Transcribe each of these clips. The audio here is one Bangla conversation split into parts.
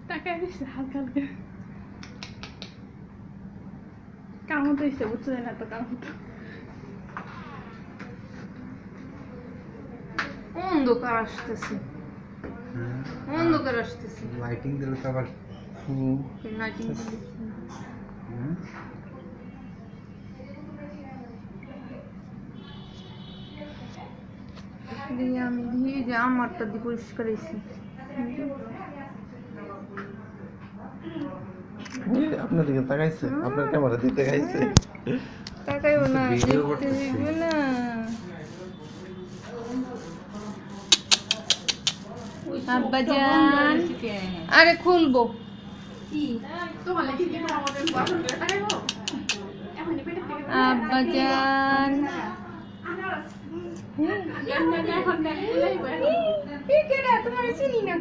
টাকা দিচ্ছে হালকা হালকা কামড় দিচ্ছে বুঝছো না তো কামড় অন্ধকার আসতেছে অন্ধকার আসতেছে লাইটিং দিলে তো আবার লাইটিং দিয়ে আমি দিয়ে যে আমারটা দিয়ে পরিষ্কার হয়েছি আপনার দিকে তাকাইছে আপনার ক্যামেরা দিকে তাকাইছে তাকাইও না ভিডিও দেখতে দিবে না আব্বাজান আরে খুলবো আব্বাজান তোমার চিনি না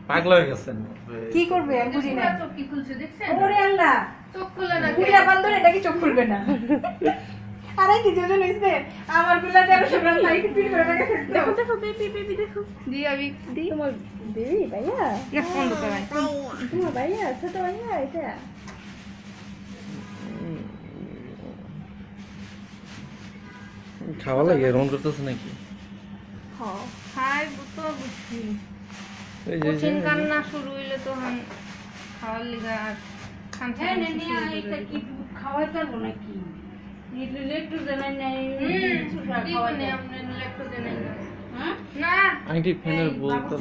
পাগলা হয়ে গেছেন কি করবে আমি বুঝি না চোখ কি খুলছে দেখছেন ওরে আল্লাহ চোখ খুলে না গুলা বান্ধব এটা কি চোখ খুলবে না আরে কি জন্য হইছে আমার গুলা যেন সকাল থেকে পিল করে রাখা দেখো দেখো বেবি বেবি দেখো দি আমি দি তোমার বেবি ভাইয়া এক বন্ধ করাই তোমার ভাইয়া ছোট ভাইয়া এটা খাওয়া লাগে রং করতেছে নাকি হ্যাঁ খাই তো বুঝছি এই যে কঠিন কান্না শুরু হইলে তো খাওয়ার লিগা আর খাওয়াইতে পারবো নাকি একটু জানাই নাই খাওয়াই নেই আপনি একটু দেন না আইটি ফ্যানের বলতে